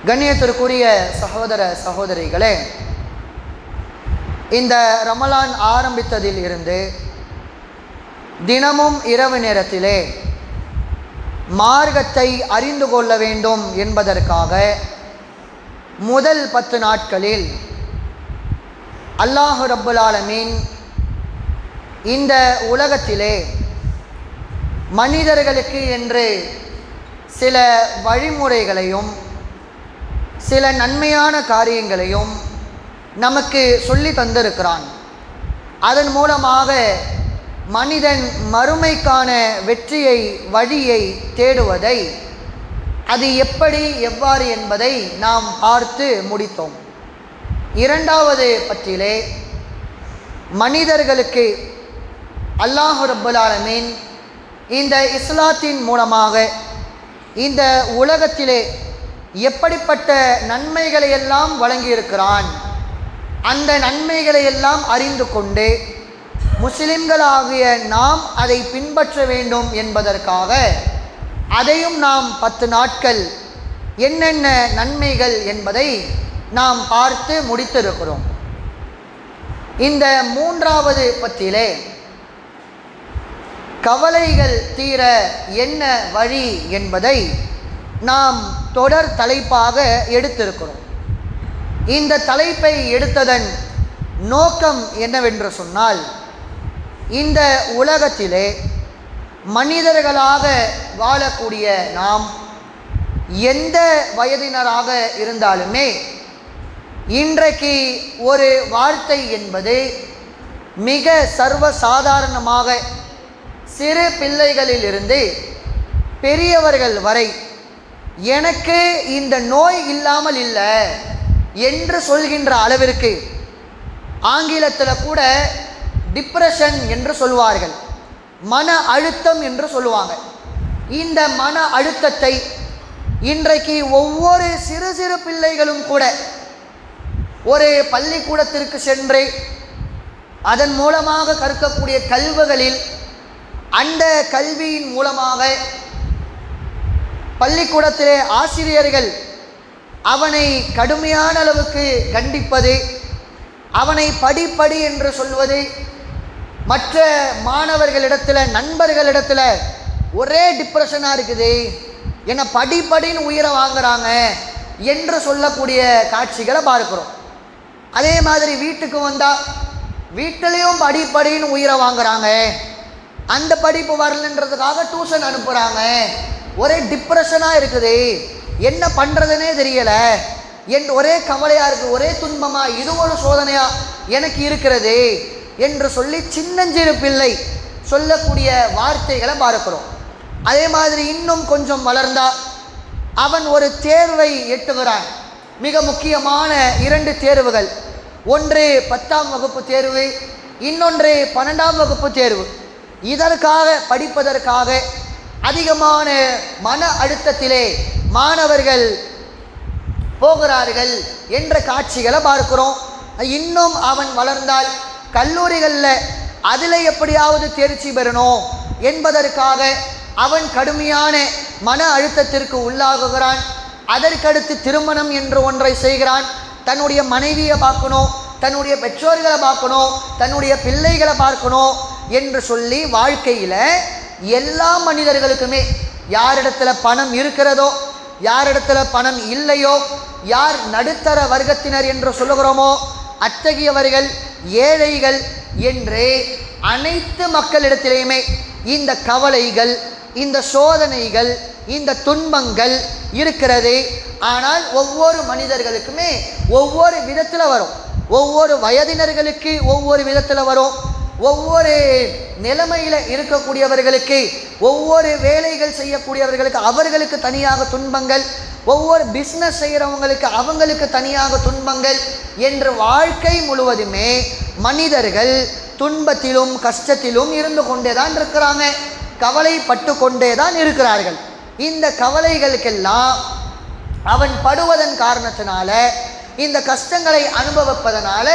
கண்ணியத்திற்குரிய சகோதர சகோதரிகளே, இந்த ரமலான் ஆரம்பித்ததில் இருந்து தினமும் இரவு நேரத்திலே மார்க்கத்தை அறிந்து கொள்ள வேண்டும் என்பதற்காக முதல் 10 நாட்களில் அல்லாஹ் ரப்புல் ஆலமீன் இந்த உலகத்திலே மனிதர்களுக்கு என்று சில வழிமுறைகளையும் சில நன்மையான காரியங்களையும் நமக்கு சொல்லி தந்திருக்கிறான். அதன் மூலமாக மனிதன் மறுமைக்கான வெற்றியை வழியை தேடுவதை அது எவ்வாறு என்பதை நாம் பார்த்து முடித்தோம். இரண்டாவது பற்றிலே மனிதர்களுக்கு அல்லாஹ் ரப்புல் ஆலமீன் இந்த இஸ்லாத்தின் மூலமாக இந்த உலகத்திலே எப்படிப்பட்ட நன்மைகளை எல்லாம் வழங்கியிருக்கிறான், அந்த நன்மைகளை எல்லாம் அறிந்து கொண்டு முஸ்லிம்களாகிய நாம் அதை பின்பற்ற வேண்டும் என்பதற்காக அதையும் நாம் 10 நாட்கள் என்னென்ன நன்மைகள் என்பதை நாம் பார்த்து முடித்திருக்கிறோம். இந்த மூன்றாவது பத்திலே கவலைகள் தீர என்ன வழி என்பதை நாம் தொடர் தலைப்பாக எடுத்திருக்கிறோம். இந்த தலைப்பை எடுத்ததன் நோக்கம் என்னவென்று சொன்னால், இந்த உலகத்திலே மனிதர்களாக வாழக்கூடிய நாம் எந்த வயதினராக இருந்தாலுமே இன்றைக்கு ஒரு வார்த்தை என்பது மிக சர்வசாதாரணமாக சிறு பிள்ளைகளிலிருந்து பெரியவர்கள் வரை எனக்கு இந்த நோய் இல்லாமல் இல்லை என்று சொல்கின்ற அளவிற்கு, ஆங்கிலத்தில் கூட டிப்ரெஷன் என்று சொல்வார்கள், மன அழுத்தம் என்று சொல்லுவாங்க. இந்த மன அழுத்தத்தை இன்றைக்கு ஒவ்வொரு சிறு சிறு பிள்ளைகளும் கூட ஒரு பள்ளிக்கூடத்திற்கு சென்று அதன் மூலமாக கற்கக்கூடிய கல்விகளில் அந்த கல்வியின் மூலமாக பள்ளிக்கூடத்திலே ஆசிரியர்கள் அவனை கடுமையான அளவுக்கு கண்டிப்பது, அவனை படி என்று சொல்வது, மற்ற மாணவர்களிடத்தில் நண்பர்களிடத்தில் ஒரே டிப்ரெஷனாக இருக்குது, என்ன படின்னு உயிரை வாங்குறாங்க என்று சொல்லக்கூடிய காட்சிகளை பார்க்கிறோம். அதே மாதிரி வீட்டுக்கு வந்தால் வீட்டிலையும் படின்னு உயிரை வாங்குறாங்க, அந்த படிப்பு வரலன்றதுக்காக டியூஷன் அனுப்புகிறாங்க, ஒரே டிப்ரெஷனாக இருக்குது, என்ன பண்ணுறதுனே தெரியலை என்று ஒரே கவலையாக இருக்குது, ஒரே துன்பமாக, இது ஒரு சோதனையாக எனக்கு இருக்கிறது என்று சொல்லி சின்னஞ்சிறு பிள்ளை சொல்லக்கூடிய வார்த்தைகளை பார்க்கிறோம். அதே மாதிரி இன்னும் கொஞ்சம் வளர்ந்தால் அவன் ஒரு தேர்வை எட்டுகிறான். மிக முக்கியமான 2 தேர்வுகள், ஒன்று 10ஆம் வகுப்பு தேர்வு, இன்னொன்று 12ஆம் வகுப்பு தேர்வு. இதற்காக படிப்பதற்காக அதிகமான மன அழுத்தத்திலே மாணவர்கள் போகிறார்கள் என்ற காட்சிகளை பார்க்கிறோம். இன்னும் அவன் வளர்ந்தால் கல்லூரிகளில் அதில் எப்படியாவது தேர்ச்சி பெறணும் என்பதற்காக அவன் கடுமையான மன அழுத்தத்திற்கு உள்ளாகுகிறான். அதற்கடுத்து திருமணம் என்று ஒன்றை செய்கிறான். தன்னுடைய மனைவியை பார்க்கணும், தன்னுடைய பெற்றோர்களை பார்க்கணும், தன்னுடைய பிள்ளைகளை பார்க்கணும் என்று சொல்லி வாழ்க்கையில் எல்லா மனிதர்களுக்குமே யாரிடத்துல பணம் இருக்கிறதோ, யாரிடத்துல பணம் இல்லையோ, யார் நடுத்தர வர்க்கத்தினர் என்று சொல்லுகிறோமோ அத்தகையவர்கள், ஏழைகள் என்று அனைத்து மக்களிடத்திலேயுமே இந்த கவலைகள், இந்த சோதனைகள், இந்த துன்பங்கள் இருக்கிறது. ஆனால் ஒவ்வொரு மனிதர்களுக்குமே ஒவ்வொரு விதத்தில் வரும், ஒவ்வொரு வயதினர்களுக்கு ஒவ்வொரு விதத்தில் வரும், ஒவ்வொரு நிலைமையில் இருக்கக்கூடியவர்களுக்கு, ஒவ்வொரு வேலைகள் செய்யக்கூடியவர்களுக்கு அவர்களுக்கு தனியாக துன்பங்கள், ஒவ்வொரு பிஸ்னஸ் செய்கிறவங்களுக்கு அவங்களுக்கு தனியாக துன்பங்கள் என்று வாழ்க்கை முழுவதுமே மனிதர்கள் துன்பத்திலும் கஷ்டத்திலும் இருந்து கொண்டே தான் இருக்கிறாங்க, கவலைப்பட்டு கொண்டே தான் இருக்கிறார்கள். இந்த கவலைகளுக்கெல்லாம் அவன் படுவதன் காரணத்தினால, இந்த கஷ்டங்களை அனுபவிப்பதனால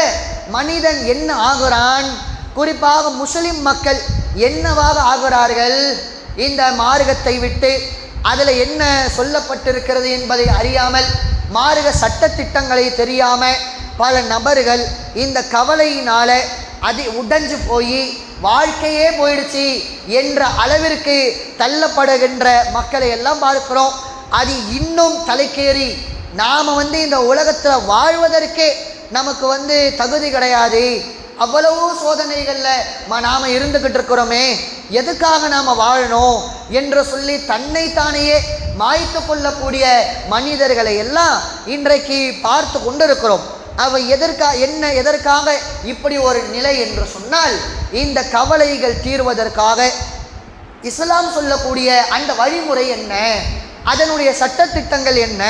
மனிதன் என்ன ஆகிறான், குறிப்பாக முஸ்லிம் மக்கள் என்னவாக ஆகிறார்கள், இந்த மார்க்கத்தை விட்டு அதில் என்ன சொல்லப்பட்டிருக்கிறது என்பதை அறியாமல் மார்க்க சட்ட திட்டங்களை தெரியாம பல நபர்கள் இந்த கவலையினால உடைஞ்சு போய் வாழ்க்கையே போயிடுச்சு என்ற அளவிற்கு தள்ளப்படுகின்ற மக்களை எல்லாம் பார்க்கிறோம். அது இன்னும் தலைக்கேறி நாம் இந்த உலகத்தில் வாழ்வதற்கே நமக்கு தகுதி கிடையாது, அவ்வளவு சோதனைகளில் நாம் இருந்துக்கிட்டு இருக்கிறோமே, எதுக்காக நாம் வாழணும் என்று சொல்லி தன்னைத்தானையே மாய்த்து கொள்ளக்கூடிய மனிதர்களை எல்லாம் இன்றைக்கு பார்த்து கொண்டிருக்கிறோம். அவை எதற்காக இப்படி ஒரு நிலை என்று சொன்னால், இந்த கவலைகள் தீர்வதற்காக இஸ்லாம் சொல்லக்கூடிய அந்த வழிமுறை என்ன, அதனுடைய சட்டத்திட்டங்கள் என்ன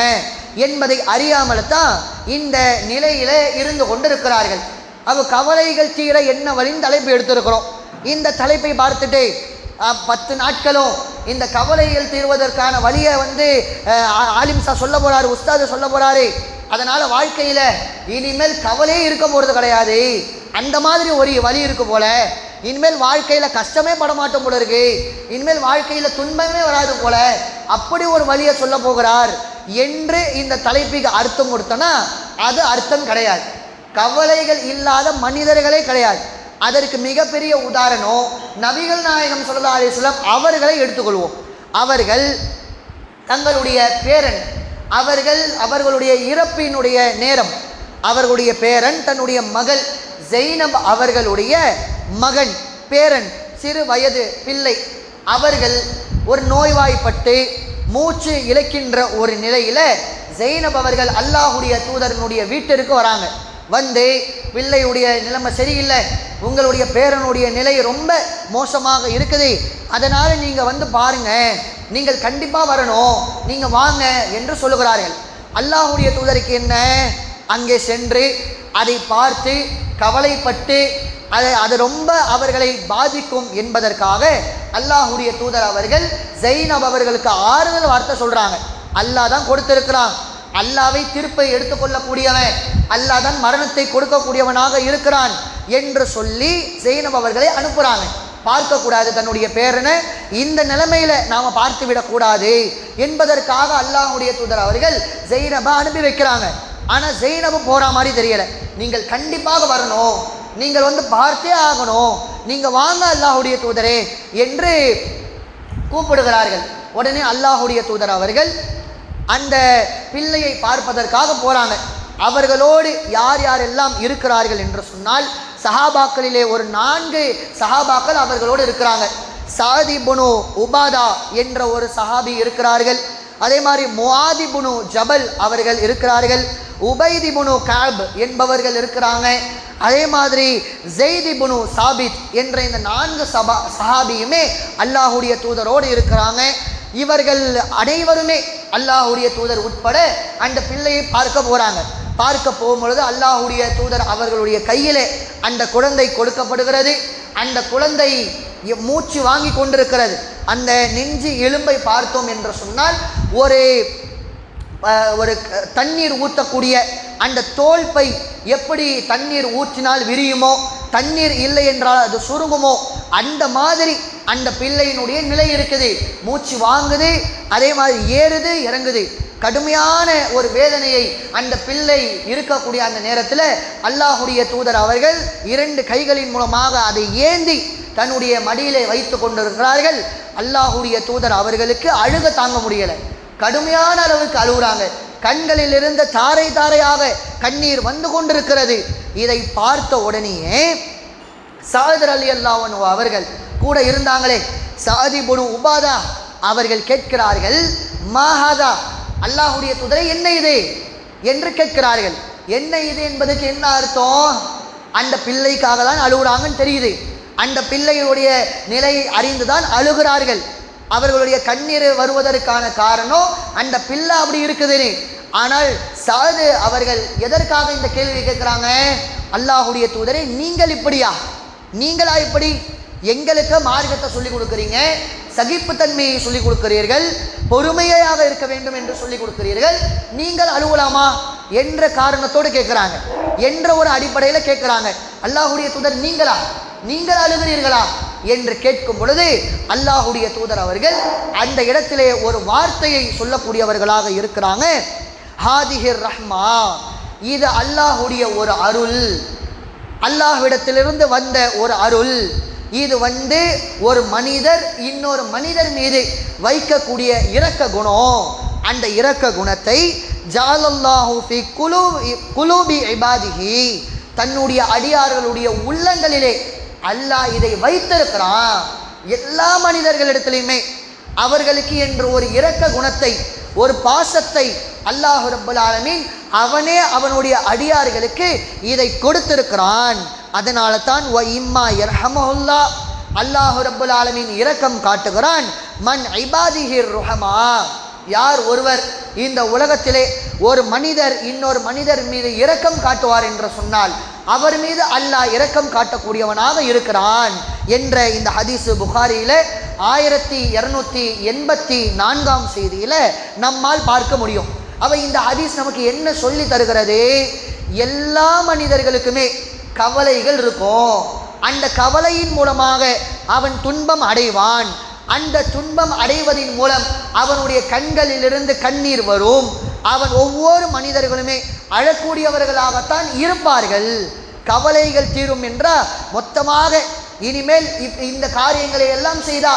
என்பதை அறியாமல் தான் இந்த நிலையில இருந்து கொண்டிருக்கிறார்கள். கவலைகள் தீர என்ன வழின்னு தலைப்பு எடுத்திருக்கிறோம். இந்த தலைப்பை பார்த்துட்டு 10 நாட்களும் இந்த கவலைகள் தீர்வதற்கான வழியை ஆலிம்சா சொல்ல போறாரு, உஸ்தாது சொல்ல போறாரு. அதனால வாழ்க்கையில இனிமேல் கவலையே இருக்க போறது கிடையாது, அந்த மாதிரி ஒரு வழி இருக்கு போல, இனிமேல் வாழ்க்கையில கஷ்டமே பட மாட்டோம் போல இருக்கு, இனிமேல் வாழ்க்கையில துன்பமே வராது போல, அப்படி ஒரு வழியை சொல்ல போகிறார் என்று இந்த தலைப்புக்கு அர்த்தம் கொடுத்தனா அது அர்த்தம் கிடையாது. கவலைகள் இல்லாத மனிதர்களே கிடையாது. அதற்கு மிகப்பெரிய உதாரணம் நபிகள் நாயகம் ஸல்லல்லாஹு அலைஹி வஸல்லம் அவர்களை எடுத்துக்கொள்வோம். அவர்கள் தங்களுடைய பேரன், அவர்களுடைய இறப்பினுடைய நேரம், அவர்களுடைய பேரன் தன்னுடைய மகள் ஜெய்னப் அவர்களுடைய மகன் பேரன் சிறு வயது பிள்ளை அவர்கள் ஒரு நோய்வாய்ப்பட்டு மூச்சு இழக்கின்ற ஒரு நிலையில ஜெய்னப் அவர்கள் அல்லாஹ்வுடைய தூதரனுடைய வீட்டிற்கு வராங்க. பிள்ளையுடைய நிலைமை சரியில்லை, உங்களுடைய பேரனுடைய நிலை ரொம்ப மோசமாக இருக்குது, அதனால நீங்க பாருங்க, நீங்கள் கண்டிப்பா வரணும், நீங்க வாங்க என்று சொல்லுகிறார்கள். அல்லாஹ்வுடைய தூதருக்கு என்ன, அங்கே சென்று அதை பார்த்து கவலைப்பட்டு அது ரொம்ப அவர்களை பாதிக்கும் என்பதற்காக அல்லாஹ்வுடைய தூதர் அவர்கள் ஜெய்னப் அவர்களுக்கு ஆறுதல் வார்த்தை சொல்றாங்க. அல்லாஹ் தான் கொடுத்திருக்கிறான், அல்லாவை திருப்பை எடுத்துக்கொள்ளக்கூடியவன், அல்லாஹ் தான் மரணத்தை கொடுக்கக்கூடியவனாக இருக்கிறான் என்று சொல்லி ஜெய்னப் அவர்களை அனுப்புறாங்க. பார்க்கக்கூடாது, தன்னுடைய பேரனை இந்த நிலைமையில நாம பார்த்து விடக்கூடாது என்பதற்காக அல்லாஹ்வுடைய தூதர் அவர்கள் ஜெய்னபை அனுப்பி வைக்கிறாங்க. ஆனா ஜெய்னபு போற மாதிரி தெரியல, நீங்கள் கண்டிப்பாக வரணும், நீங்கள் பார்த்தே ஆகணும், நீங்க வாங்க அல்லாஹ்வுடைய தூதரே என்று கூப்பிடுகிறார்கள். உடனே அல்லாஹ்வுடைய தூதர் அவர்கள் அந்த பிள்ளையை பார்ப்பதற்காக போறாங்க. அவர்களோடு யார் யாரெல்லாம் இருக்கிறார்கள் என்று சொன்னால், சஹாபாக்களிலே ஒரு 4 சஹாபாக்கள் அவர்களோடு இருக்கிறாங்க. சாதி புனு உபாதா என்ற ஒரு சஹாபி இருக்கிறார்கள். அதே மாதிரி முஆதி புனு ஜபல் அவர்கள் இருக்கிறார்கள். உபைதி புனு கஅப் என்பவர்கள் இருக்கிறாங்க. அதே மாதிரி ஜெய்தி புனு சாபித் என்ற இந்த 4 சஹாபியுமே அல்லாஹ்வுடைய தூதரோடு இருக்கிறாங்க. இவர்கள் அனைவருமே அல்லாஹ்வுடைய தூதர் உட்பட அந்த பிள்ளையை பார்க்க போறாங்க. பார்க்க போகும்பொழுது அல்லாஹ்வுடைய தூதர் அவர்களுடைய கையிலே அந்த குழந்தை கொடுக்கப்படுகிறது. அந்த குழந்தை மூச்சு வாங்கி கொண்டிருக்கிறது. அந்த நெஞ்சு எலும்பை பார்த்தோம் என்று சொன்னால் ஒரு தண்ணீர் ஊற்றக்கூடிய அந்த தோல் பை எப்படி தண்ணீர் ஊற்றினால் விரியுமோ, தண்ணீர் இல்லை என்றால் அது சுருங்குமோ, அந்த மாதிரி அந்த பிள்ளையினுடைய நிலை இருக்குது. மூச்சு வாங்குது, அதே மாதிரி ஏறுது இறங்குது. கடுமையான ஒரு வேதனையை அந்த பிள்ளை இருக்கக்கூடிய அந்த நேரத்தில் அல்லாஹ்வுடைய தூதர் அவர்கள் 2 கைகளின் மூலமாக அதை ஏந்தி தன்னுடைய மடியிலே வைத்து கொண்டிருக்கிறார்கள். அல்லாஹ்வுடைய தூதர் அவர்களுக்கு அழுக தாங்க முடியலை, கடுமையான அளவுக்கு அழுகுறாங்க. கண்களில் இருந்த தாரை தாரையாக கண்ணீர் வந்து கொண்டிருக்கிறது. இதை பார்த்த உடனேயே சாத் ரலியல்லாஹு அன்ஹு அவர்கள் கூட இருந்தாங்களே, சாதி புனு உபாதா அவர்கள் கேட்கிறார்கள், மாஹாதா, அல்லாஹ்வுடைய தூதரே என்ன இது என்று கேட்கிறார்கள். என்ன இது என்பதற்கு என்ன அர்த்தம்? அந்த பிள்ளைக்காக தான் அழுகுறாங்கன்னு தெரியுது. அந்த பிள்ளையுடைய நிலையை அறிந்துதான் அழுகிறார்கள். அவர்களுடைய கண்ணீர் வருவதற்கான காரணம் அந்த பிள்ளை அப்படி இருக்குதுன்னு. ஆனால் சாது அவர்கள் எதற்காக இந்த கேள்வி கேட்கிறாங்க? அல்லாஹ்வுடைய தூதரே, நீங்கள் இப்படியா, நீங்களா இப்படி எங்களுக்கு மார்க்கத்தை சொல்லிக் கொடுக்குறீங்க, சகிப்புத்தன்மையை சொல்லிக் கொடுக்கிறீர்கள், பொறுமையாக இருக்க வேண்டும் என்று சொல்லிக் கொடுக்கிறீர்கள், நீங்கள் அழுவலாமா என்ற காரணத்தோடு கேட்கிறாங்க, என்ற ஒரு அடிப்படையில் கேட்கிறாங்க. அல்லாஹ்வுடைய தூதர், நீங்கள் அழுகிறீர்களா என்று கேட்கும் பொழுது அல்லாஹ்வுடைய தூதர் அவர்கள் அந்த இடத்திலே ஒரு வார்த்தையை சொல்லக்கூடியவர்களாக இருக்கிறாங்க. ஹாதிஹிர் ரஹ்மா, இது அல்லாஹுடைய ஒரு அருள், அல்லாஹ்விடத்திலிருந்து வந்த ஒரு அருள். இது ஒரு மனிதர் இன்னொரு மனிதர் மீது வைக்கக்கூடிய இரக்க குணம். அந்த இரக்க குணத்தை ஜஅலல்லாஹு ஃபீ குலூபி இபாதிஹி, தன்னுடைய அடியார்களுடைய உள்ளங்களிலே அல்லாஹ் இதை வைத்திருக்கிறான். எல்லா மனிதர்களிடத்திலையுமே அவர்களுக்கு என்று ஒரு இரக்க குணத்தை, ஒரு பாசத்தை அல்லாஹ் ரப்பல் ஆலமீன் அவனே அவனுடைய அடியார்களுக்கு இதை கொடுத்திருக்கிறான். அதனால தான் வ இம்மா யர்ஹமுல்லாஹ், அல்லாஹ் ரப்பல் ஆலமீன் இரக்கம் காட்டுகிறான். மன் இபாதிஹிர் ருஹமா, யார் ஒருவர் இந்த உலகத்திலே ஒரு மனிதர் இன்னொரு மனிதர் மீது இரக்கம் காட்டுவார் என்று சொன்னால் அவர் மீது அல்லாஹ் இரக்கம் காட்டக்கூடியவனாக இருக்கிறான் என்ற இந்த ஹதீஸ் புகாரியில 1284 செய்தியில நம்மால் பார்க்க முடியும். அவ இந்த ஹதீஸ் நமக்கு என்ன சொல்லி தருகிறது? எல்லா மனிதர்களுக்குமே கவலைகள் இருக்கும். அந்த கவலையின் மூலமாக அவன் துன்பம் அடைவான். அந்த துன்பம் அடைவதின் மூலம் அவனுடைய கண்களிலிருந்து கண்ணீர் வரும். அவன் ஒவ்வொரு மனிதர்களுமே அழக்கூடியவர்களாகத்தான் இருப்பார்கள். கவலைகள் தீரும் என்றால் மொத்தமாக இனிமேல் இந்த காரியங்களை எல்லாம் செய்தா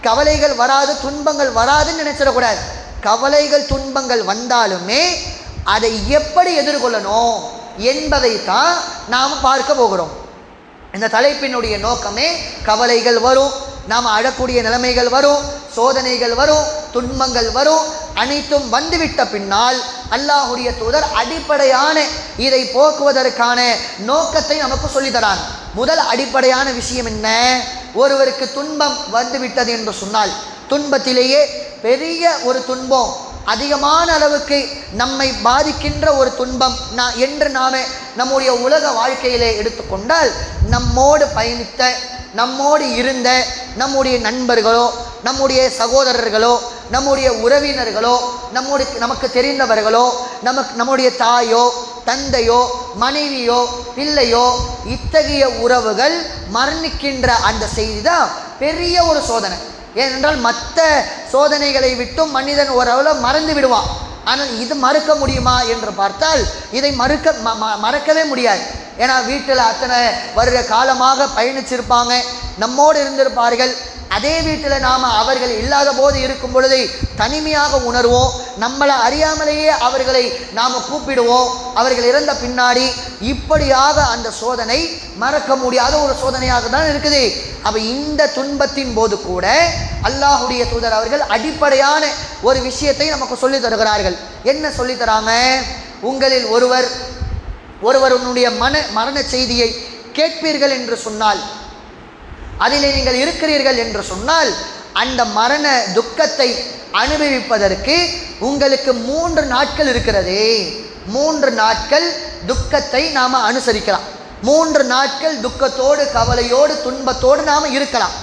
கவலைகள் வராது, துன்பங்கள் வராதுன்னு நினைச்சிடக்கூடாது. கவலைகள் துன்பங்கள் வந்தாலுமே அதை எப்படி எதிர்கொள்ளணும் என்பதை தான் நாம் பார்க்க போகிறோம். இந்த தலைப்பினுடைய நோக்கமே கவலைகள் வரும், நாம் அழக்கூடிய நிலைமைகள் வரும், சோதனைகள் வரும், துன்பங்கள் வரும், அனைத்தும் வந்துவிட்ட பின்னால் அல்லாஹுடைய தூதர் அடிப்படையான இதை போக்குவதற்கான நோக்கத்தை நமக்கு சொல்லித்தரான். முதல் அடிப்படையான விஷயம் என்ன? ஒருவருக்கு துன்பம் வந்துவிட்டது என்று சொன்னால், துன்பத்திலேயே பெரிய ஒரு துன்பம், அதிகமான அளவுக்கு நம்மை பாதிக்கின்ற ஒரு துன்பம் என்று நாம் நம்முடைய உலக வாழ்க்கையிலே எடுத்துக்கொண்டால், நம்மோடு பயணித்த, நம்மோடு இருந்த நம்முடைய நண்பர்களோ, நம்முடைய சகோதரர்களோ, நம்முடைய உறவினர்களோ, நமக்கு தெரிந்தவர்களோ, நம்முடைய தாயோ, தந்தையோ, மனைவியோ, பிள்ளையோ, இத்தகைய உறவுகள் மரணிக்கின்ற அந்த செய்தி தான் பெரிய ஒரு சோதனை. ஏனென்றால் மற்ற சோதனைகளை விட்டும் மனிதன் ஓரளவு மறந்து விடுவான். ஆனால் இது மறுக்க முடியுமா என்று பார்த்தால் இதை மறக்கவே முடியாது. ஏன்னா வீட்டில் அத்தனை வருட காலமாக பயணிச்சிருப்பாங்க, நம்மோடு இருந்திருப்பார்கள். அதே வீட்டில் நாம் அவர்கள் இல்லாத போது இருக்கும் பொழுது தனிமையாக உணர்வோம். நம்மளை அறியாமலேயே அவர்களை நாம் கூப்பிடுவோம். அவர்கள் இறந்த பின்னாடி இப்படியாக அந்த சோதனை மறக்க முடியாத ஒரு சோதனையாக தான் இருக்குது. அப்போ இந்த துன்பத்தின் போது கூட அல்லாஹுடைய தூதர் அவர்கள் அடிப்படையான ஒரு விஷயத்தை நமக்கு சொல்லி தருகிறார்கள். என்ன சொல்லி தராங்க? உங்களில் ஒருவருடைய மரண செய்தியை கேட்பீர்கள் என்று சொன்னால், அதிலே நீங்கள் இருக்கிறீர்கள் என்று சொன்னால், அந்த மரண துக்கத்தை அனுபவிப்பதற்கு உங்களுக்கு 3 நாட்கள் இருக்கிறது. 3 நாட்கள் துக்கத்தை நாம் அனுசரிக்கலாம். 3 நாட்கள் துக்கத்தோடு, கவலையோடு, துன்பத்தோடு நாம் இருக்கலாம்.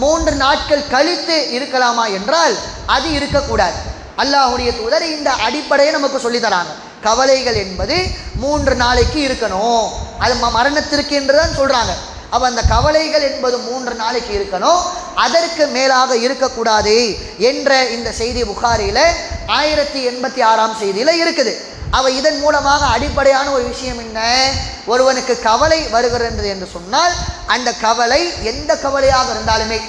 3 நாட்கள் கழித்து இருக்கலாமா என்றால் அது இருக்கக்கூடாது. அல்லாஹுடைய தூதர் இந்த அடிப்படையை நமக்கு சொல்லி தராங்க. கவலைகள் என்பது 3 நாளைக்கு இருக்கணும், அது மரணத்திற்கு என்று தான் சொல்கிறாங்க. அப்போ அந்த கவலைகள் என்பது 3 நாளைக்கு இருக்கணும், அதற்கு மேலாக இருக்கக்கூடாது என்ற இந்த செய்தி புகாரியில் 1086 செய்தியில் இருக்குது. இதன் மூலமாக அடிப்படையான ஒரு விஷயம் என்ன? ஒருவனுக்கு கவலை வருகிறது என்று சொன்னால் அந்த கவலை எந்த கவலையாக இருந்தாலுமே,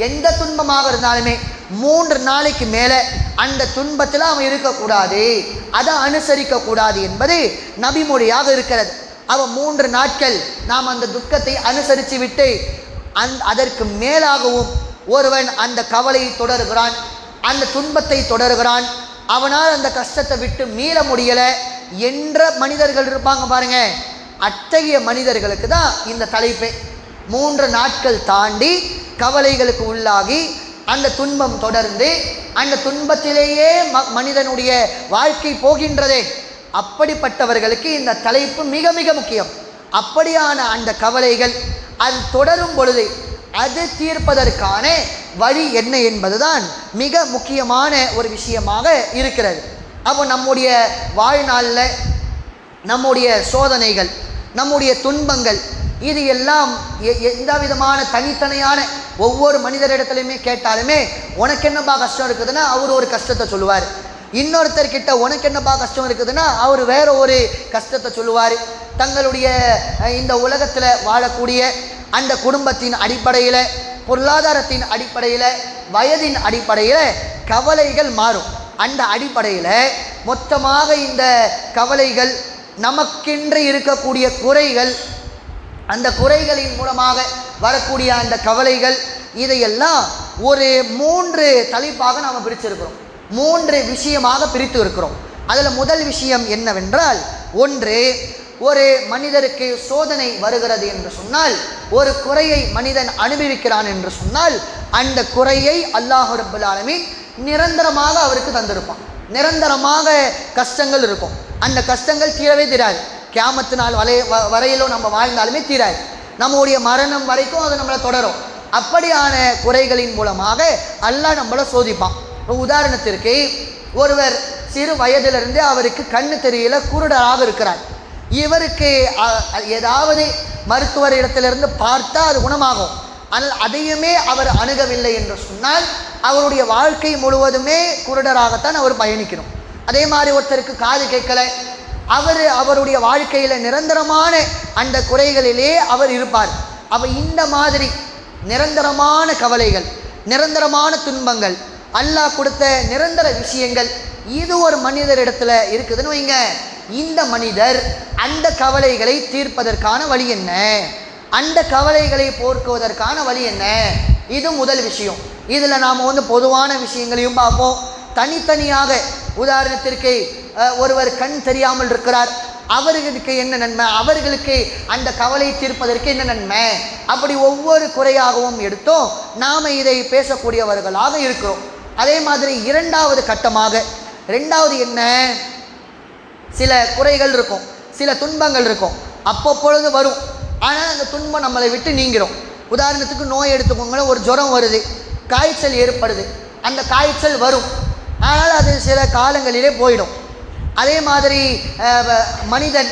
எந்த துன்பமாக இருந்தாலுமே 3 நாளைக்கு மேலே அந்த துன்பத்தில் அவன் இருக்கக்கூடாது, அதை அனுசரிக்கக்கூடாது என்பது நபிமொழியாக இருக்கிறது. 3 நாட்கள் நாம் அந்த துக்கத்தை அனுசரித்து விட்டு அதற்கு மேலாகவும் ஒருவன் அந்த கவலையை தொடர்கிறான், அந்த துன்பத்தை தொடர்கிறான், அவனால் அந்த கஷ்டத்தை விட்டு மீள முடியலை என்ற மனிதர்கள் இருப்பாங்க பாருங்க. அத்தகைய மனிதர்களுக்கு தான் இந்த தலைப்பே. 3 நாட்கள் தாண்டி கவலைகளுக்கு உள்ளாகி அந்த துன்பம் தொடர்ந்து அந்த துன்பத்திலேயே மனிதனுடைய வாழ்க்கை போகின்றதே, அப்படிப்பட்டவர்களுக்கு இந்த தலைப்பு மிக மிக முக்கியம். அப்படியான அந்த கவலைகள் அது தொடரும் பொழுது அது தீர்ப்பதற்கான வழி என்ன என்பதுதான் மிக முக்கியமான ஒரு விஷயமாக இருக்கிறது. அப்போ நம்முடைய வாழ்நாளில் நம்முடைய சோதனைகள், நம்முடைய துன்பங்கள், இது எல்லாம் எந்த விதமான தனித்தனியான ஒவ்வொரு மனிதரிடத்துலையுமே கேட்டாலுமே உனக்கு என்னப்பா கஷ்டம் இருக்குதுன்னா அவர் ஒரு கஷ்டத்தை சொல்லுவார். இன்னொருத்தர்கிட்ட உனக்கு என்னப்பா கஷ்டம் இருக்குதுன்னா அவர் வேற ஒரு கஷ்டத்தை சொல்லுவார். தங்களுடைய இந்த உலகத்தில் வாழக்கூடிய அந்த குடும்பத்தின் அடிப்படையில், பொருளாதாரத்தின் அடிப்படையில், வயதின் அடிப்படையில் கவலைகள் மாறும். அந்த அடிப்படையில் மொத்தமாக இந்த கவலைகள், நமக்கென்று இருக்கக்கூடிய குறைகள், அந்த குறைகளின் மூலமாக வரக்கூடிய அந்த கவலைகள், இதையெல்லாம் ஒரு 3 தலைப்பாக நாம் பிரிச்சிருக்கிறோம். 3 விஷயமாக பிரித்து இருக்கிறோம். அதில் முதல் விஷயம் என்னவென்றால், ஒன்று, ஒரு மனிதருக்கு சோதனை வருகிறது என்று சொன்னால், ஒரு குறையை மனிதன் அனுபவிக்கிறான் என்று சொன்னால், அந்த குறையை அல்லாஹ் ரப்பல் ஆலமீன் நிரந்தரமாக அவருக்கு தந்திருப்பான். நிரந்தரமாக கஷ்டங்கள் இருக்கும். அந்த கஷ்டங்கள் தீரவே தீராது. கியாமத்து நாள் வரையிலும் நம்ம வாழ்ந்தாலுமே தீராது. நம்முடைய மரணம் வரைக்கும் அது நம்மளை தொடரும். அப்படியான குறைகளின் மூலமாக அல்லாஹ் நம்மளை சோதிப்பான். உதாரணத்திற்கு, ஒருவர் சிறு வயதிலிருந்து அவருக்கு கண்ணு தெரியல, குருடராக இருக்கிறார். இவருக்கு ஏதாவது மருத்துவர் இடத்திலிருந்து பார்த்தா அது குணமாகும். ஆனால் அதையுமே அவர் அணுகவில்லை என்று சொன்னால் அவருடைய வாழ்க்கை முழுவதுமே குருடராகத்தான் அவர் பயணிக்கணும். அதே மாதிரி ஒருத்தருக்கு காது கேட்கல, அவருடைய வாழ்க்கையில் நிரந்தரமான அந்த குறைகளிலே அவர் இருப்பார். அப்போ இந்த மாதிரி நிரந்தரமான கவலைகள், நிரந்தரமான துன்பங்கள், அல்லாஹ் கொடுத்த நிரந்தர விஷயங்கள், இது ஒரு மனிதரிடத்துல இருக்குதுன்னு வைங்க. இந்த மனிதர் அந்த கவலைகளை தீர்ப்பதற்கான வழி என்ன, அந்த கவலைகளை போக்குவதற்கான வழி என்ன, இது முதல் விஷயம். இதில் நாம் பொதுவான விஷயங்களையும் பார்ப்போம், தனித்தனியாக. உதாரணத்திற்கு, ஒருவர் கண் தெரியாமல் இருக்கிறார், அவர்களுக்கு என்ன நன்மை, அவர்களுக்கு அந்த கவலை தீர்ப்பதற்கு என்ன நன்மை, அப்படி ஒவ்வொரு குறையாகவும் எடுத்தோம் நாம் இதை பேசக்கூடியவர்களாக இருக்கிறோம். அதே மாதிரி இரண்டாவது கட்டமாக, ரெண்டாவது என்ன, சில குறைகள் இருக்கும், சில துன்பங்கள் இருக்கும், அப்பப்பொழுது வரும். ஆனால் அந்த துன்பம் நம்மளை விட்டு நீங்கிறோம். உதாரணத்துக்கு நோய் எடுத்துக்கோங்களேன், ஒரு ஜுரம் வருது, காய்ச்சல் ஏற்படுது, அந்த காய்ச்சல் வரும், ஆனால் அது சில காலங்களிலே போயிடும். அதே மாதிரி மனிதன்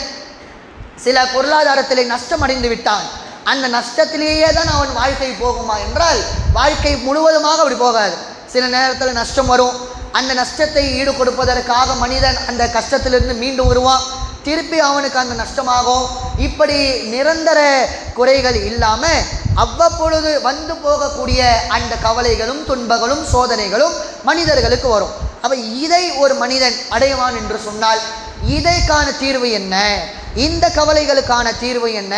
சில பொருளாதாரத்தில் நஷ்டம் அடைந்து விட்டான், அந்த நஷ்டத்திலேயே தான் அவன் வாழ்க்கை போகுமா என்றால் வாழ்க்கை முழுவதுமாக அப்படி போகாது. சில நேரத்தில் நஷ்டம் வரும், அந்த நஷ்டத்தை ஈடு கொடுப்பதற்காக மனிதன் அந்த கஷ்டத்திலிருந்து மீண்டு வருவான், திருப்பி அவனுக்கு அந்த நஷ்டமாகும். இப்படி நிரந்தர குறைகள் இல்லாமல் அவ்வப்பொழுது வந்து போகக்கூடிய அந்த கவலைகளும் துன்பங்களும் சோதனைகளும் மனிதர்களுக்கு வரும். அப்போ இதை ஒரு மனிதன் அடைவான் என்று சொன்னால் இதற்கான தீர்வு என்ன, இந்த கவலைகளுக்கான தீர்வு என்ன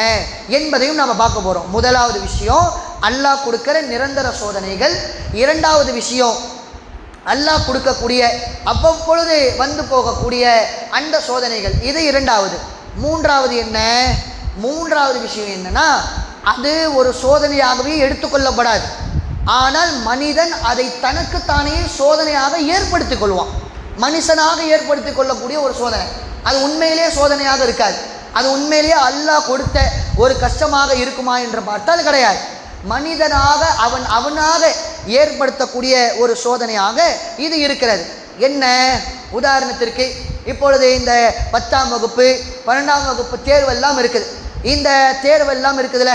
என்பதையும் நாம் பார்க்க போகிறோம். முதலாவது விஷயம் அல்லாஹ் கொடுக்கிற நிரந்தர சோதனைகள். இரண்டாவது விஷயம் அல்லாஹ் கொடுக்கக்கூடிய அவ்வப்பொழுது வந்து போகக்கூடிய அந்த சோதனைகள், இது இரண்டாவது. மூன்றாவது என்ன, மூன்றாவது விஷயம் என்னன்னா, அது ஒரு சோதனையாகவே எடுத்துக்கொள்ளப்படாது, ஆனால் மனிதன் அதை தனக்குத்தானே சோதனையாக ஏற்படுத்திக் கொள்வான். மனுஷனாக ஏற்படுத்தி கொள்ளக்கூடிய ஒரு சோதனை, அது உண்மையிலே சோதனையாக இருக்காது. அது உண்மையிலேயே அல்லாஹ் கொடுத்த ஒரு கஷ்டமாக இருக்குமா என்று பார்த்தால் கிடையாது. மனிதனாக அவனாக ஏற்படுத்தக்கூடிய ஒரு சோதனையாக இது இருக்கிறது. என்ன, உதாரணத்திற்கு இப்பொழுது இந்த 10ஆம் வகுப்பு 12ஆம் வகுப்பு தேர்வெல்லாம் இருக்குது. இந்த தேர்வெல்லாம் இருக்குதுல்ல,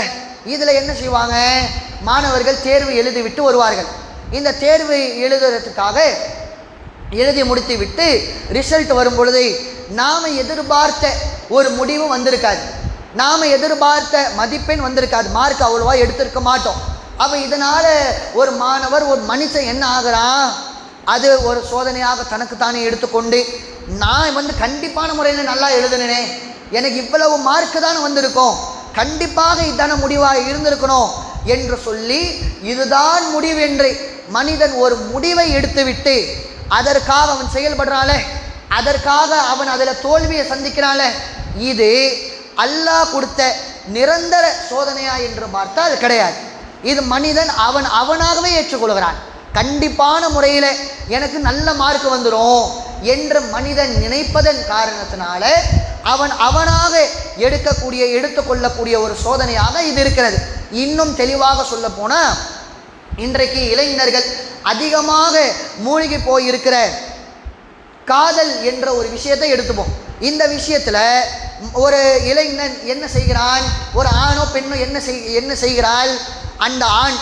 இதில் என்ன செய்வாங்க, மாணவர்கள் தேர்வு எழுதிவிட்டு வருவார்கள். இந்த தேர்வு எழுதுறதுக்காக எழுதி முடித்து விட்டு ரிசல்ட் வரும் பொழுது நாம் எதிர்பார்த்த ஒரு முடிவு வந்திருக்காது, நாம் எதிர்பார்த்த மதிப்பெண் வந்திருக்காது, மார்க் அவ்வளோவா எடுத்திருக்க மாட்டோம். அப்போ இதனால் ஒரு மாணவர், ஒரு மனுஷன் என்ன ஆகிறான், அது ஒரு சோதனையாக தனக்குத்தானே எடுத்துக்கொண்டு நான் கண்டிப்பான முறையில் நல்லா எழுதுனேனே, எனக்கு இவ்வளவு மார்க்கு தானே வந்திருக்கும், கண்டிப்பாக இதான முடிவாக இருந்திருக்கணும் என்று சொல்லி இதுதான் முடிவு என்று மனிதன் ஒரு முடிவை எடுத்துவிட்டு அதற்காக அவன் செயல்படுறானே, அதற்காக அவன் அதில் தோல்வியை சந்திக்கிறானே, இது அல்லாஹ் கொடுத்த நிரந்தர சோதனையா என்று பார்த்தால் கிடையாது. இது மனிதன் அவனாகவே ஏற்றுக்கொள்கிறான். கண்டிப்பான முறையில் எனக்கு நல்ல மார்க் வந்துடும் என்று மனிதன் நினைப்பதன் காரணத்தினால அவனாக எடுத்துக்கொள்ளக்கூடிய ஒரு சோதனையாக இது இருக்கிறது. இன்னும் தெளிவாக சொல்ல போனால், இன்றைக்கு இளைஞர்கள் அதிகமாக மூழ்கி போயிருக்கிற காதல் என்ற ஒரு விஷயத்தை எடுத்துப்போம். இந்த விஷயத்தில் ஒரு இளைஞன் என்ன செய்கிறான், ஒரு ஆணோ பெண்ணோ என்ன செய்கிறாள், அந்த ஆண்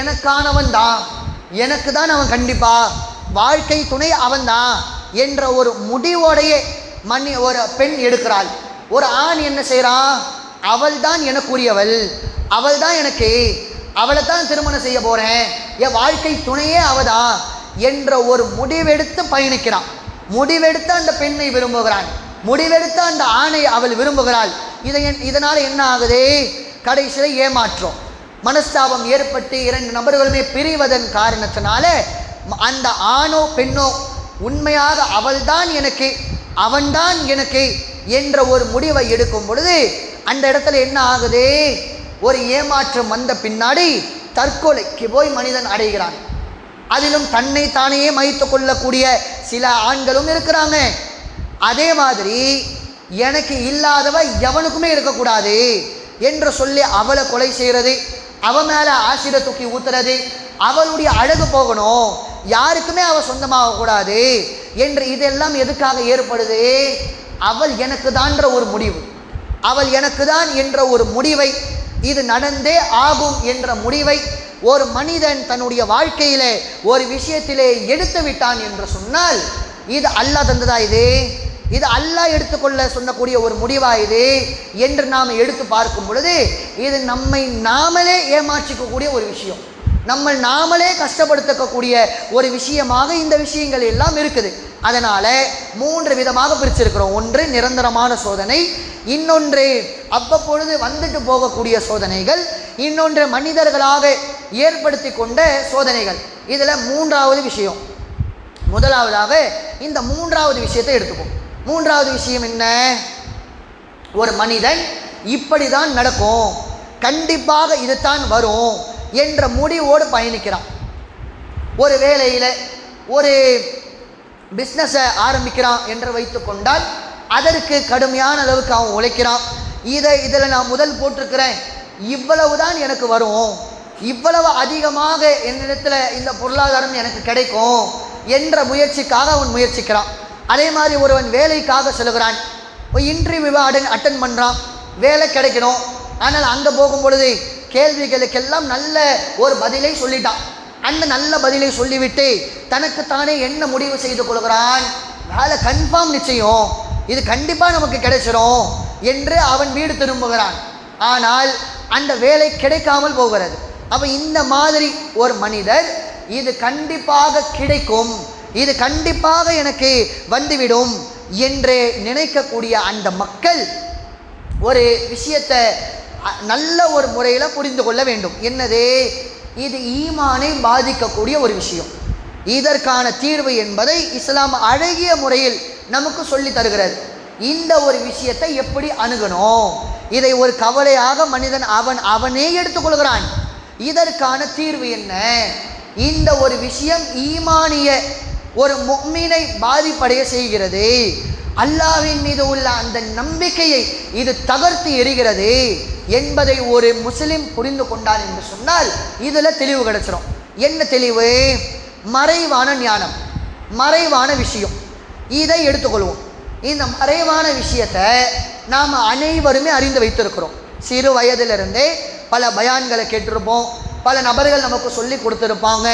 எனக்கானவன் தான், எனக்கு தான் அவன் கண்டிப்பா வாழ்க்கை துணை அவன் தான் என்ற ஒரு முடிவோடையே ஒரு பெண் எடுக்கிறாள். ஒரு ஆண் என்ன செய்கிறான்? அவள் தான் எனக்குரியவள், அவள் தான் எனக்கு, அவளை தான் திருமணம் செய்ய போகிறேன், என் வாழ்க்கை துணையே அவதான் என்ற ஒரு முடிவெடுத்து பயணிக்கிறான். முடிவெடுத்து அந்த பெண்ணை விரும்புகிறான், முடிவெடுத்து அந்த ஆணை அவள் விரும்புகிறாள். இதனால் என்ன ஆகுது? கடைசியில் ஏமாற்றம், மனஸ்தாபம் ஏற்பட்டு 2 நபர்களுமே பிரிவதன் காரணத்தினால அந்த ஆணோ பெண்ணோ உண்மையாக அவள்தான் எனக்கு, அவன்தான் எனக்கு என்ற ஒரு முடிவை எடுக்கும் பொழுது அந்த இடத்துல என்ன ஆகுது? ஒரு ஏமாற்றம் வந்த பின்னாடி தற்கொலைக்கு போய் மனிதன் அடைகிறான். அதிலும் தன்னை தானே மறைத்து கொள்ளக்கூடிய சில ஆண்களும் இருக்கிறாங்க. அதே மாதிரி எனக்கு இல்லாதவ எவனுக்குமே இருக்கக்கூடாது என்று சொல்லி அவளை கொலை செய்கிறது, அவன் மேலே ஆசிட தூக்கி ஊத்துறது, அவளுடைய அழகு போகணும், யாருக்குமே அவள் சொந்தமாக கூடாது என்று இதெல்லாம் எதுக்காக ஏற்படுது? அவள் எனக்கு தான்ற ஒரு முடிவு, அவள் எனக்கு தான் என்ற ஒரு முடிவை, இது நடந்தே ஆகும் என்ற முடிவை ஒரு மனிதன் தன்னுடைய வாழ்க்கையிலே ஒரு விஷயத்திலே எடுத்து விட்டான் என்று சொன்னால் இது அல்லாஹ் தந்ததா? இது அல்லாஹ் எடுத்துக்கொள்ள சொன்னக்கூடிய ஒரு முடிவா இது என்று நாம் எடுத்து பார்க்கும் பொழுது இது நம்மை நாமளே ஏமாற்றிக்கக்கூடிய ஒரு விஷயம், நம்ம நாமளே கஷ்டப்படுத்தக்கூடிய ஒரு விஷயமாக இந்த விஷயங்கள் எல்லாம் இருக்குது. அதனால் 3 விதமாக பிரிச்சிருக்கிறோம். ஒன்று நிரந்தரமான சோதனை, இன்னொன்று அவ்வப்பொழுது வந்துட்டு போகக்கூடிய சோதனைகள், இன்னொன்று மனிதர்களாக ஏற்படுத்தி கொண்ட சோதனைகள். இதில் 3வது விஷயம், முதலாவதாக இந்த 3வது விஷயத்தை எடுத்துப்போம். 3வது விஷயம் என்ன? ஒரு மனிதன் இப்படி தான் நடக்கும், கண்டிப்பாக இதுதான் வரும் என்ற முடிவோடு பயணிக்கிறான். ஒரு வேலையில் ஒரு பிஸ்னஸை ஆரம்பிக்கிறான் என்று வைத்து கொண்டால் அதற்கு கடுமையான அளவுக்கு அவன் உழைக்கிறான். இதில் நான் முதல் போட்டிருக்கிறேன், இவ்வளவு தான் எனக்கு வரும், இவ்வளவு அதிகமாக என்னிடத்தில் இந்த பொருளாதாரம் எனக்கு கிடைக்கும் என்ற முயற்சிக்காக அவன் முயற்சிக்கிறான். அதே மாதிரி ஒருவன் வேலைக்காக செல்கிறான், இன்டர்வியூவை அட்டன் பண்ணுறான், வேலை கிடைக்கணும். ஆனால் அங்கே போகும் பொழுது கேள்விகளுக்கெல்லாம் நல்ல ஒரு பதிலை சொல்லிட்டான். அந்த நல்ல பதிலை சொல்லிவிட்டு தனக்குத்தானே என்ன முடிவு செய்து கொள்கிறான்? வேலை கன்ஃபார்ம், நிச்சயம், இது கண்டிப்பாக நமக்கு கிடைச்சிடும் என்று அவன் வீடு திரும்புகிறான். ஆனால் அந்த வேலை கிடைக்காமல் போகிறது. அப்போ இந்த மாதிரி ஒரு மனிதர் இது கண்டிப்பாக கிடைக்கும், இது கண்டிப்பாக எனக்கு வந்துவிடும் என்று நினைக்கக்கூடிய அந்த மக்கள் ஒரு விஷயத்தை நல்ல ஒரு முறையில் புரிந்து கொள்ள வேண்டும். என்னது? இது ஈமானை பாதிக்கக்கூடிய ஒரு விஷயம். இதற்கான தீர்வு என்பதை இஸ்லாம் அழகிய முறையில் நமக்கு சொல்லி தருகிறது. இந்த ஒரு விஷயத்தை எப்படி அணுகணும், இதை ஒரு கவலையாக மனிதன் அவனே எடுத்துக்கொள்கிறான். இதற்கான தீர்வு என்ன? இந்த ஒரு விஷயம் ஈமானிய ஒரு முஃமினை பாதிப்படைய செய்கிறது, அல்லாஹ்வின் மீது உள்ள அந்த நம்பிக்கையை இது தகர்த்து எறிகிறது என்பதை ஒரு முஸ்லிம் புரிந்து கொண்டான் என்று சொன்னால் இதில் தெளிவு கிடைச்சிடும். என்ன தெளிவு? மறைவான ஞானம், மறைவான விஷயம், இதை எடுத்துக்கொள்வோம். இந்த மறைவான விஷயத்தை நாம் அனைவருமே அறிந்து வைத்திருக்கிறோம். சிறு வயதிலிருந்தே பல பயான்களை கேட்டிருப்போம், பல நபர்கள் நமக்கு சொல்லி கொடுத்துருப்பாங்க,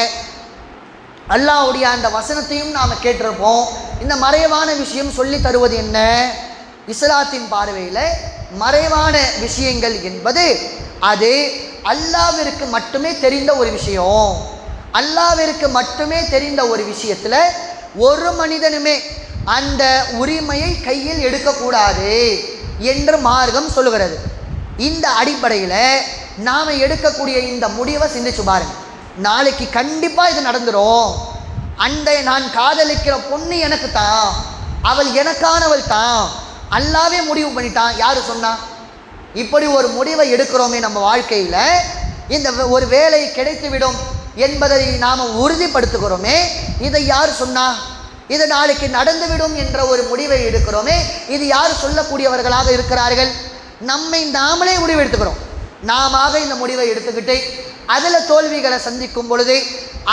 அல்லாஹ்வுடைய அந்த வசனத்தையும் நாம் கேட்டிருப்போம். இந்த மறைவான விஷயம் சொல்லி தருவது என்ன? இஸ்லாத்தின் பார்வையில் மறைவான விஷயங்கள் என்பது அது அல்லாஹ்விற்கு மட்டுமே தெரிந்த ஒரு விஷயம். அல்லாஹ்விற்கு மட்டுமே தெரிந்த ஒரு விஷயத்தில் ஒரு மனிதனுமே அந்த உரிமையை கையில் எடுக்கக்கூடாது என்று மார்க்கம் சொல்லுகிறது. இந்த அடிப்படையில் நாம் எடுக்கக்கூடிய இந்த முடிவை சிந்திச்சு பாருங்க. நாளைக்கு கண்டிப்பாக இது நடந்துடும், அந்த நான் காதலிக்கிற பொண்ணு எனக்கு தான், அவள் எனக்கானவள் தான், அல்லாவே முடிவு பண்ணிட்டான். யார் சொன்னா? இப்படி ஒரு முடிவை எடுக்கிறோமே நம்ம வாழ்க்கையில், இந்த ஒரு வேலை கிடைத்துவிடும் என்பதை நாம் உறுதிப்படுத்துகிறோமே, இதை யார் சொன்னா? இது நாளைக்கு நடந்துவிடும் என்ற ஒரு முடிவை எடுக்கிறோமே, இது யார் சொல்லக்கூடியவர்களாக இருக்கிறார்கள்? நம்மை நாமளே முடிவு எடுத்துக்கிறோம். நாம இந்த முடிவை எடுத்துக்கிட்டு அதில் தோல்விகளை சந்திக்கும் பொழுது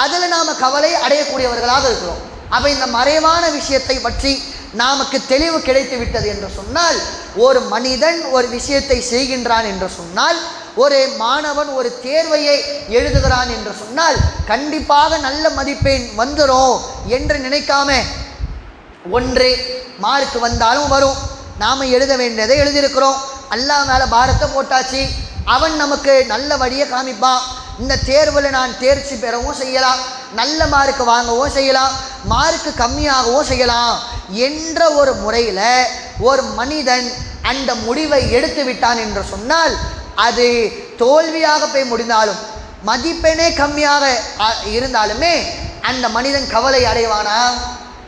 அதில் நாம் கவலை அடையக்கூடியவர்களாக இருக்கிறோம். அப்போ இந்த மறைவான விஷயத்தை பற்றி நமக்கு தெளிவு கிடைத்து விட்டது என்று சொன்னால், ஒரு மனிதன் ஒரு விஷயத்தை செய்கின்றான் என்று சொன்னால், ஒரு மாணவன் ஒரு தேர்வையை எழுதுகிறான் என்று சொன்னால் கண்டிப்பாக நல்ல மதிப்பெண் வந்துடும் என்று நினைக்காம ஒன்று மார்க் வந்தாலும் வரும், நாம் எழுத வேண்டியதை எழுதியிருக்கிறோம், அல்லாஹ் மேலே பாரத்தை போட்டாச்சு, அவன் நமக்கு நல்ல வழியை காமிப்பான். இந்த தேர்வில் நான் தேர்ச்சி பெறவும் செய்யலாம், நல்ல மார்க்கு வாங்கவும் செய்யலாம், மார்க்கு கம்மியாகவும் செய்யலாம் என்ற ஒரு முறையில் ஒரு மனிதன் அந்த முடிவை எடுத்து விட்டான் என்று சொன்னால், அது தோல்வியாக போய் முடிந்தாலும் மதிப்பெண்ணே கம்மியாக இருந்தாலுமே அந்த மனிதன் கவலை அடைவானா,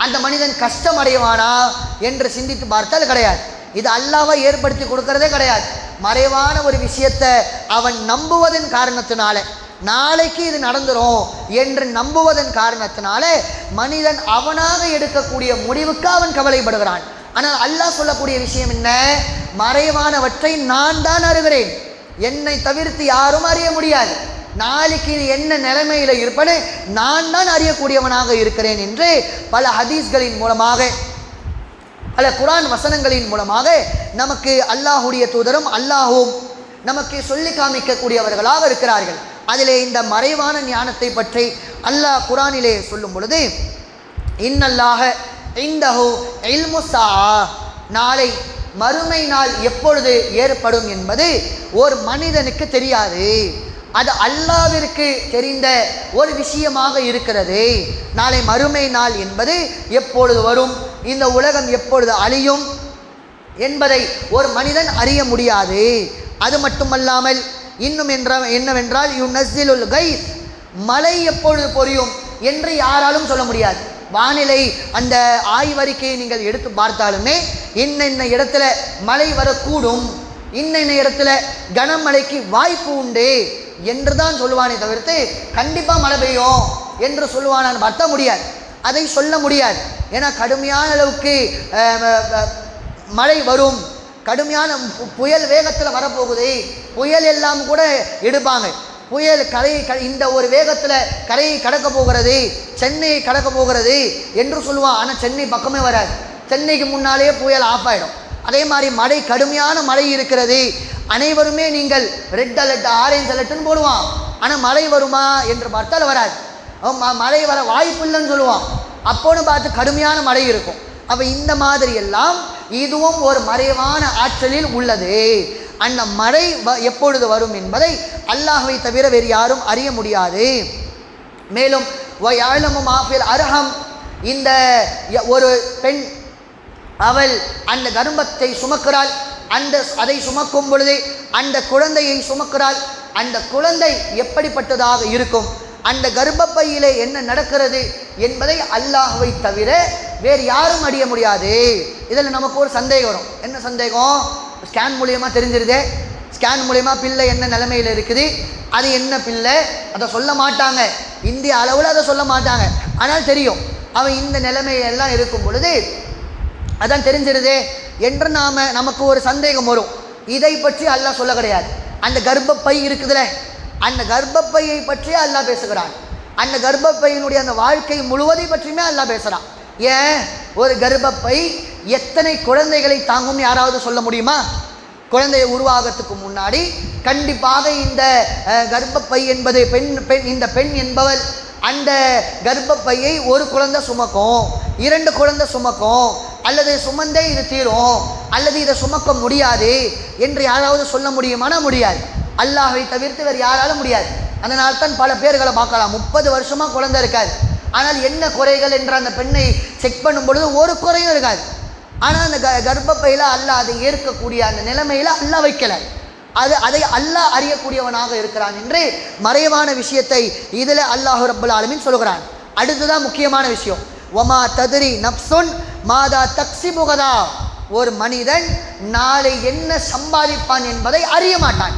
அந்த மனிதன் கஷ்டம் அடைவானா என்று சிந்தித்து பார்த்தால் கிடையாது. இது அல்லாஹ்வை ஏற்படுத்தி கொடுக்கறதே கிடையாது. மறைவான ஒரு விஷயத்தை அவன் நம்புவதன் காரணத்தினால, நாளைக்கு இது நடந்துரும் என்று நம்புவதன் காரணத்தினால மனிதன் அவனாக எடுக்கக்கூடிய முடிவுக்கு அவன் கவலைப்படுகிறான். ஆனால் அல்லாஹ் சொல்லக்கூடிய விஷயம் என்ன? மறைவானவற்றை நான் தான் அறிகிறேன், என்னை தவிர்த்து யாரும் அறிய முடியாது, நாளைக்கு என்ன நிலைமையில் இருப்பேன்னு நான் தான் அறியக்கூடியவனாக இருக்கிறேன் என்று பல ஹதீஸ்களின் மூலமாக, பல குர்ஆன் வசனங்களின் மூலமாக நமக்கு அல்லாஹுடைய தூதரும் அல்லாஹும் நமக்கு சொல்லி காமிக்கக்கூடியவர்களாக இருக்கிறார்கள். அதிலே இந்த மறைவான ஞானத்தை பற்றி அல்லாஹ் குர்ஆனிலே சொல்லும் பொழுது, இன்னல்லாஹ இன்தஹு இல்முஸ்ஸா, நாளை மறுமை நாள் எப்பொழுது ஏற்படும் என்பது ஒரு மனிதனுக்கு தெரியாது, அது அல்லாஹ்விற்கு தெரிந்த ஒரு விஷயமாக இருக்கிறது. நாளை மறுமை நாள் என்பது எப்பொழுது வரும், இந்த உலகம் எப்பொழுது அழியும் என்பதை ஒரு மனிதன் அறிய முடியாது. அது மட்டுமல்லாமல் இன்னும் என்னவென்றால் யுனஸ்ஸிலுல் கைஸ், மழை எப்பொழுது பொழியும் என்று யாராலும் சொல்ல முடியாது. வானிலை அந்த ஆய்வறிக்கையை நீங்கள் எடுத்து பார்த்தாலுமே இன்ன இடத்துல மழை வரக்கூடும், இன்ன இடத்துல கனமழைக்கு வாய்ப்பு உண்டு என்று தான் சொல்லுவானே தவிர்த்து கண்டிப்பாக மழை பெய்யும் என்று சொல்லுவானான்னு பார்த்தா முடியாது, அதை சொல்ல முடியாது. ஏன்னா கடுமையான அளவுக்கு மழை வரும், கடுமையான புயல் வேகத்தில் வரப்போகுது, புயல் எல்லாம் கூட எடுப்பாங்க, புயல் இந்த ஒரு வேகத்தில் கரையை கடக்க போகிறது, சென்னையை கடக்க போகிறது என்று சொல்லுவான். ஆனால் சென்னை பக்கமே வராது, சென்னைக்கு முன்னாலேயே புயல் ஆஃப் ஆகிடும். அதே மாதிரி மழை, கடுமையான மழை இருக்கிறது, அனைவருமே நீங்கள் ரெட் அலர்ட் ஆரஞ்சு அலர்ட்னு போடுவான். ஆனால் மழை வருமா என்று பார்த்தால் வராது, மழை வர வாய்ப்பு இல்லைன்னு சொல்லுவான். அப்போன்னு பார்த்து கடுமையான மழை இருக்கும். அப்போ இந்த மாதிரி எல்லாம் இதுவும் ஒரு மறைவான ஆற்றலில் உள்ளது. அந்த மழை எப்பொழுது வரும் என்பதை அல்லாஹ்வை தவிர வேறு யாரும் அறிய முடியாது. மேலும் அர்ஹம், இந்த ஒரு பெண் அவள் அந்த கர்ப்பத்தை சுமக்கிறாள், அதை சுமக்கும் பொழுது அந்த குழந்தையை சுமக்கிறாள், அந்த குழந்தை எப்படிப்பட்டதாக இருக்கும், அந்த கர்ப்பப்பையிலே என்ன நடக்கிறது என்பதை அல்லாஹ்வை தவிர வேறு யாரும் அறிய முடியாது. இதில் நமக்கு ஒரு சந்தேகம் வரும். என்ன சந்தேகம்? ஸ்கேன் மூலியமாக தெரிஞ்சிருதே, ஸ்கேன் மூலியமாக பிள்ளை என்ன நிலைமையில் இருக்குது, அது என்ன பிள்ளை, அதை சொல்ல மாட்டாங்க, இந்திய அளவில் அதை சொல்ல மாட்டாங்க, ஆனால் தெரியும் அவன் இந்த நிலைமையெல்லாம் இருக்கும் பொழுது அதான் தெரிஞ்சிருதே என்று நமக்கு ஒரு சந்தேகம் வரும். இதை பற்றி அல்லாஹ் சொல்ல கிடையாது. அந்த கர்ப்பப்பை இருக்குதுல, அந்த கர்ப்பப்பையை பற்றியே அல்லாஹ் பேசுகிறான். அந்த கர்ப்பப்பையினுடைய அந்த வாழ்க்கை முழுவதை பற்றியுமே அல்லாஹ் பேசுகிறான். ஏன், ஒரு கர்ப்பப்பை எத்தனை குழந்தைகளை தாங்கும்னு யாராவது சொல்ல முடியுமா? குழந்தையை உருவாகத்துக்கு முன்னாடி கண்டிப்பாக இந்த கர்ப்பப்பை என்பது இந்த பெண் என்பவள் அந்த கர்ப்பப்பையை ஒரு குழந்தை சுமக்கும், 2 குழந்தை சுமக்கும், அல்லது சுமந்தே இது தீரும், அல்லது இதை சுமக்க முடியாது என்று யாராவது சொல்ல முடியுமானா முடியாது. அல்லாஹ்வை தவிர்த்து வேறு யாராலும் முடியாது. அதனால் தான் பல பேர்களை பார்க்கலாம், 30 வருஷமாக குழந்தை இருக்காது, ஆனால் என்ன குறைகள் என்ற அந்த பெண்ணை செக் பண்ணும் பொழுது ஒரு குறையும் இருக்காது. ஆனால் அந்த கர்ப்பப்பையில் அல்லாஹ் அதை ஏற்கக்கூடிய அந்த நிலைமையில் அல்லாஹ் வைக்கலை, அதை அல்லாஹ் அறியக்கூடியவனாக இருக்கிறான் என்று மறைவான விஷயத்தை இதில் அல்லாஹ் ரப்பல் ஆலமீன் சொல்கிறான். அடுத்ததான் முக்கியமான விஷயம், வமா தத்ரி நப்சுன் மாதா தக்ஸிபு கதா, ஒரு மனிதன் நாளை என்ன சம்பாதிப்பான் என்பதை அறிய மாட்டான்.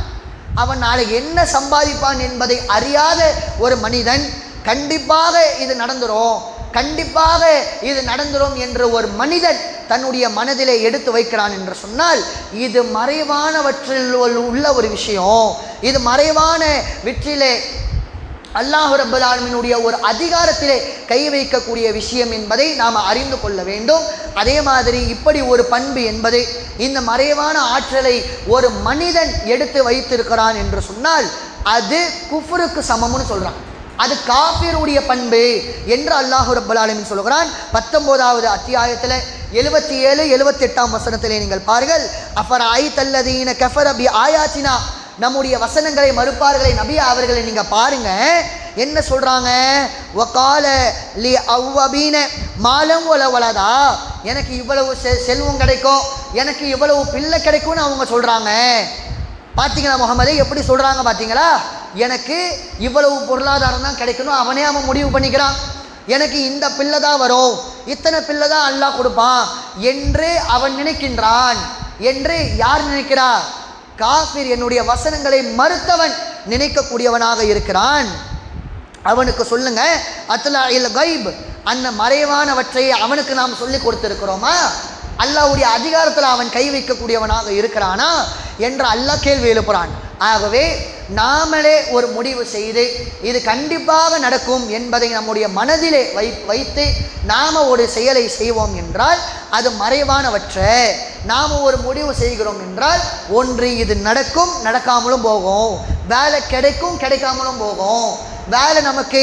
அவன் நாளை என்ன சம்பாதிப்பான் என்பதை அறியாத ஒரு மனிதன் கண்டிப்பாக இது நடந்துரும், கண்டிப்பாக இது நடந்துரும் என்று ஒரு மனிதன் தன்னுடைய மனதிலே எடுத்து வைக்கிறான் என்று சொன்னால் இது மறைவானவற்றில் உள்ள ஒரு விஷயம். இது மறைவான வெற்றிலே அல்லாஹ் ரப்பல் ஆலமீனுடைய ஒரு அதிகாரத்திலே கை வைக்கக்கூடிய விஷயம் என்பதை நாம் அறிந்து கொள்ள வேண்டும். அதே மாதிரி இப்படி ஒரு பண்பு என்பது, இந்த மறைவான ஆற்றலை ஒரு மனிதன் எடுத்து வைத்திருக்கிறான் என்று சொன்னால் அது குஃப்ருக்கு சமம்னு சொல்கிறான். அது காஃபிருடைய பண்பு என்று அல்லாஹ் ரப்பல் ஆலமீன் சொல்கிறான். 19வது அத்தியாயத்தில் 77 78ஆம் வசனத்திலே நீங்கள் பாருங்கள். அஃபரஐதல்லதீன கஃபர பி ஆயாத்தினா, நம்முடைய வசனங்களை மறுப்பார்களை நபி அவர்களை நீங்கள் பாருங்க என்ன சொல்கிறாங்க. வகால லி அவ்வபீன மாலம் வலதா, எனக்கு இவ்வளவு செல்வம் கிடைக்கும், எனக்கு இவ்வளவு பிள்ளை கிடைக்கும்னு அவங்க சொல்கிறாங்க. பார்த்தீங்களா முகமது எப்படி சொல்கிறாங்க பார்த்தீங்களா? எனக்கு இவ்வளவு பொருளாதாரம் தான் கிடைக்கணும், அவன் முடிவு பண்ணிக்கிறான். எனக்கு இந்த பிள்ளை தான் வரும், இத்தனை பிள்ளை தான் அல்லாஹ் கொடுப்பான் என்று அவன் நினைக்கின்றான். என்று யார் நினைக்கிறார்? காஃபிர், என்னுடைய வசனங்களை மறுத்தவன் நினைக்கக்கூடியவனாக இருக்கிறான். அவனுக்கு சொல்லுங்க, அத்லா இல் கைப், அந்த மறைவானவற்றை அவனுக்கு நாம் சொல்லி கொடுத்திருக்கிறோமா? அல்லாஹ்வுடைய அதிகாரத்தில் அவன் கை வைக்கக்கூடியவனாக இருக்கிறானா என்று அல்லாஹ் கேள்வி எழுப்புறான். ஆகவே நாமளே ஒரு முடிவு செய்து இது கண்டிப்பாக நடக்கும் என்பதை நம்முடைய மனதிலே வைத்து நாம் ஒரு செயலை செய்வோம் என்றால் அது மறைவானவற்றை நாம் ஒரு முடிவு செய்கிறோம் என்றால் ஒன்று இது நடக்கும், நடக்காமலும் போகும். வேலை கிடைக்கும், கிடைக்காமலும் போகும். வேலை நமக்கு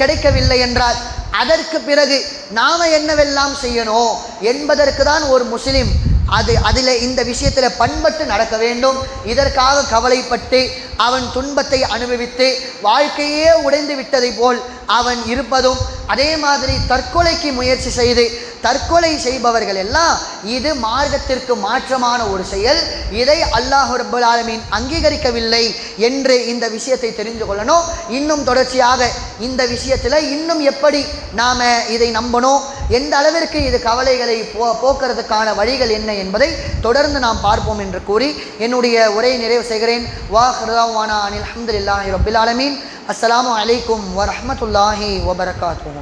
கிடைக்கவில்லை என்றால் அதற்கு பிறகு நாம் என்னவெல்லாம் செய்யணும் என்பதற்கு தான் ஒரு முஸ்லிம் அதில் இந்த விஷயத்தில் பண்பட்டு நடக்க வேண்டும். இதற்காக கவலைப்பட்டு அவன் துன்பத்தை அனுபவித்து வாழ்க்கையே உடைந்து விட்டதை போல் அவன் இருப்பதும், அதே மாதிரி தற்கொலைக்கு முயற்சி செய்து தற்கொலை செய்பவர்கள் எல்லாம் இது மார்க்கத்திற்கு மாற்றமான ஒரு செயல். இதை அல்லாஹ் ரப்பல் ஆலமீன் அங்கீகரிக்கவில்லை என்று இந்த விஷயத்தை தெரிந்து கொள்ளணும். இன்னும் தொடர்ச்சியாக இந்த விஷயத்தில் இன்னும் எப்படி நாம் இதை நம்பணும், எந்த அளவிற்கு இது கவலைகளை போக்குறதுக்கான வழிகள் என்ன என்பதை தொடர்ந்து நாம் பார்ப்போம் என்று கூறி என்னுடைய உரையை நிறைவு செய்கிறேன். வாஹ்ரதாவானா அனில் அல்ஹம்துலில்லாஹி ரப்பில் ஆலமீன். அஸ்ஸலாமு அலைக்கும் வரஹ்மத்துல்லாஹி வபரகாத்துஹு.